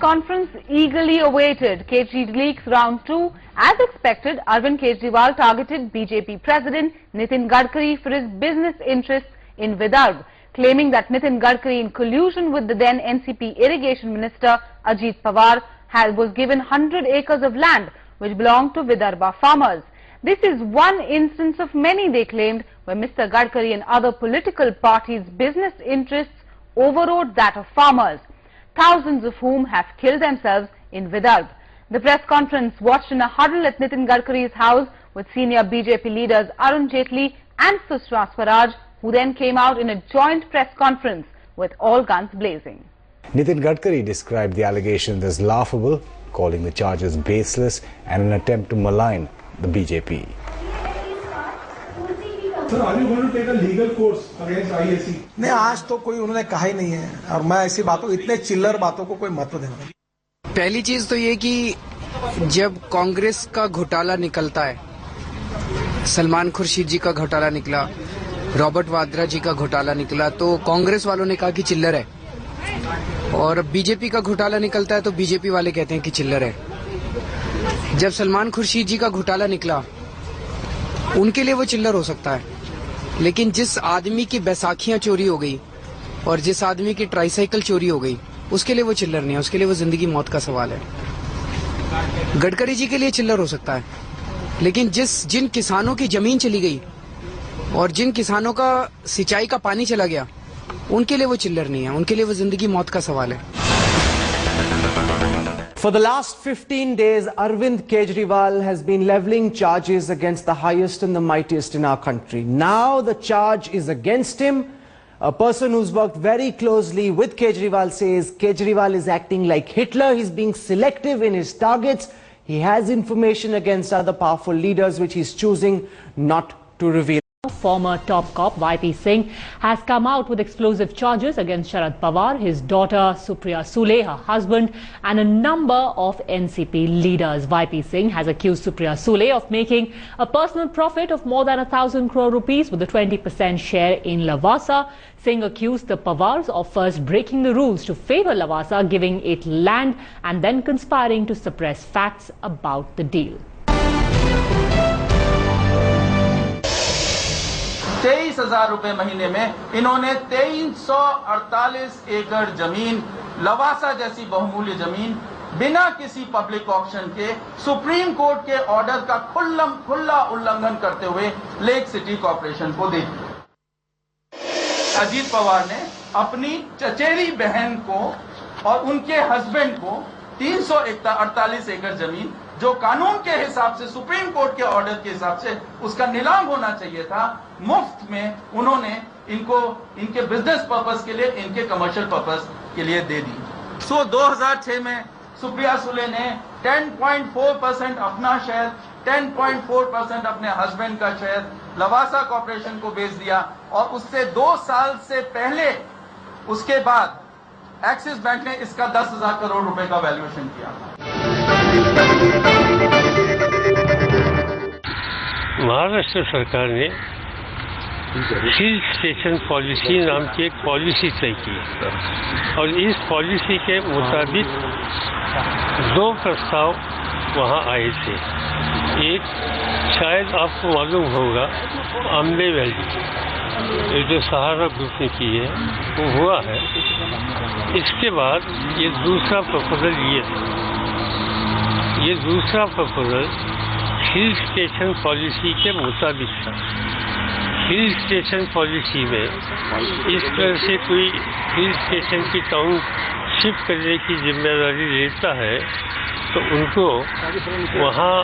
conference eagerly awaited, KG Leaks Round 2. As expected, Arvind Kejriwal targeted BJP President Nitin Gadkari for his business interests in Vidarbha, claiming that Nitin Gadkari, in collusion with the then NCP Irrigation Minister Ajit Pawar, was given 100 acres of land which belonged to Vidarbha farmers. This is one instance of many, they claimed, where Mr. Gadkari and other political parties' business interests overrode that of farmers, thousands of whom have killed themselves in Vidarbha. The press conference watched in a huddle at Nitin Gadkari's house with senior BJP leaders Arun Jaitley and Sushma Swaraj, who then came out in a joint press conference with all guns blazing. Nitin Gadkari described the allegations as laughable, calling the charges baseless and an attempt to malign the BJP. Sir, are you going to take a legal course against IAC? नहीं, आज तो कोई उन्होंने कहा ही नहीं है और मैं ऐसी बातों, इतने चिल्लर बातों को कोई महत्व देना। पहली चीज तो ये कि जब कांग्रेस का घोटाला निकलता है, सलमान खुर्शीद जी का घोटाला निकला, रॉबर्ट वाड्रा जी का घोटाला निकला, तो कांग्रेस वालों ने कहा कि चिल्लर है, और बीजेपी का घोटाला निकलता है तो बीजेपी वाले कहते हैं कि चिल्लर है। जब सलमान खुर्शीद जी का घोटाला निकला, उनके लिए वो चिल्लर हो सकता है, लेकिन जिस आदमी की बैसाखियां चोरी हो गई और जिस आदमी की ट्राईसाइकिल चोरी हो गई, उसके लिए वो चिल्लर नहीं है, उसके लिए वो जिंदगी मौत का सवाल है। गडकरी जी के लिए चिल्लर हो सकता है, लेकिन जिन किसानों की जमीन चली गई और जिन किसानों का सिंचाई का पानी चला गया, उनके लिए वो चिल्लर नहीं है, उनके लिए वो जिंदगी मौत का सवाल है। For the last 15 days, Arvind Kejriwal has been levelling charges against the highest and the mightiest in our country. Now the charge is against him. A person who's worked very closely with Kejriwal says Kejriwal is acting like Hitler. He's being selective in his targets. He has information against other powerful leaders which he's choosing not to reveal. Former top cop YP Singh has come out with explosive charges against Sharad Pawar, his daughter Supriya Sule, her husband, and a number of NCP leaders. YP Singh has accused Supriya Sule of making a personal profit of more than 1,000 crore rupees with a 20% share in Lavasa. Singh accused the Pawars of first breaking the rules to favor Lavasa, giving it land, and then conspiring to suppress facts about the deal. 23,000 रुपए महीने में इन्होंने 348 एकड़ जमीन, लवासा जैसी बहुमूल्य जमीन, बिना किसी पब्लिक ऑक्शन के सुप्रीम कोर्ट के ऑर्डर का खुला उल्लंघन करते हुए लेक सिटी कॉर्पोरेशन को दे दी। अजीत पवार ने अपनी चचेरी बहन को और उनके हस्बैंड को 348 एकड़ जमीन, जो कानून के हिसाब से, सुप्रीम कोर्ट के ऑर्डर के हिसाब से उसका नीलाम होना चाहिए था, मुफ्त में उन्होंने इनको इनके बिजनेस पर्पस के लिए, इनके कमर्शियल पर्पस के लिए दे दी। 2006 में सुप्रिया सुले ने 10.4% अपना शेयर, 10.4% अपने हस्बैंड का शेयर लवासा कॉर्पोरेशन को बेच दिया, और उससे 2 साल से पहले, उसके बाद एक्सिस बैंक ने इसका 10,000 करोड़ रुपए का वैल्यूएशन किया। महाराष्ट्र सरकार ने हिल स्टेशन पॉलिसी नाम की एक पॉलिसी तय की, और इस पॉलिसी के मुताबिक 2 प्रस्ताव वहां आए थे। एक, शायद आपको मालूम होगा, अम्बे वैली, ये जो सहारा ग्रुप ने की है, वो हुआ है। इसके बाद ये दूसरा प्रपोजल ये दूसरा प्रपोजल हिल स्टेशन पॉलिसी के मुताबिक था। हिल स्टेशन पॉलिसी में इस तरह से कोई हिल स्टेशन की टाउनशिप करने की जिम्मेदारी लेता है, तो उनको वहाँ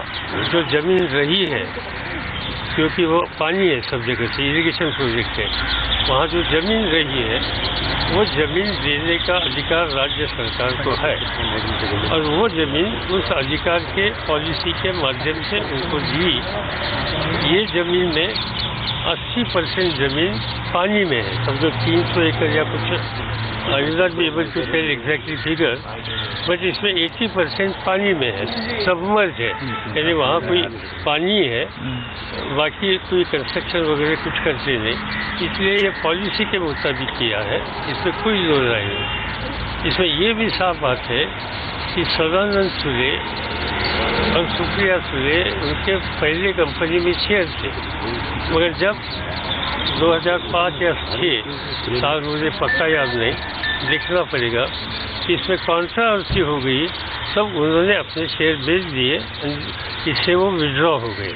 जो जमीन रही है, क्योंकि वो पानी है सब जगह से, इरिगेशन प्रोजेक्ट है, वहाँ जो जमीन रही है वो जमीन देने का अधिकार राज्य सरकार को है, और वो जमीन उस अधिकार के पॉलिसी के माध्यम से उनको दी। ये जमीन में 80% जमीन पानी में है, समझो 300 एकड़ या कुछ, I will not be able to tell exactly figure, but इसमें 80% पानी में है, सबमर्ज है, यानी वहाँ कोई पानी है, बाकी कोई कंस्ट्रक्शन वगैरह कुछ करते नहीं। इसलिए ये पॉलिसी के मुताबिक किया है, इसमें कोई दो राय नहीं। इसमें ये भी साफ बात है कि सदानंद सूले और सुप्रिया सूले उनके पहले कंपनी में शेयर थे, मगर जब 2005 या 6 साल मुझे पक्का याद नहीं, देखना पड़ेगा, इसमें कॉन्ट्रोवर्सी हो गई, तब उन्होंने अपने शेयर बेच दिए, इससे वो विड्रॉ हो गए।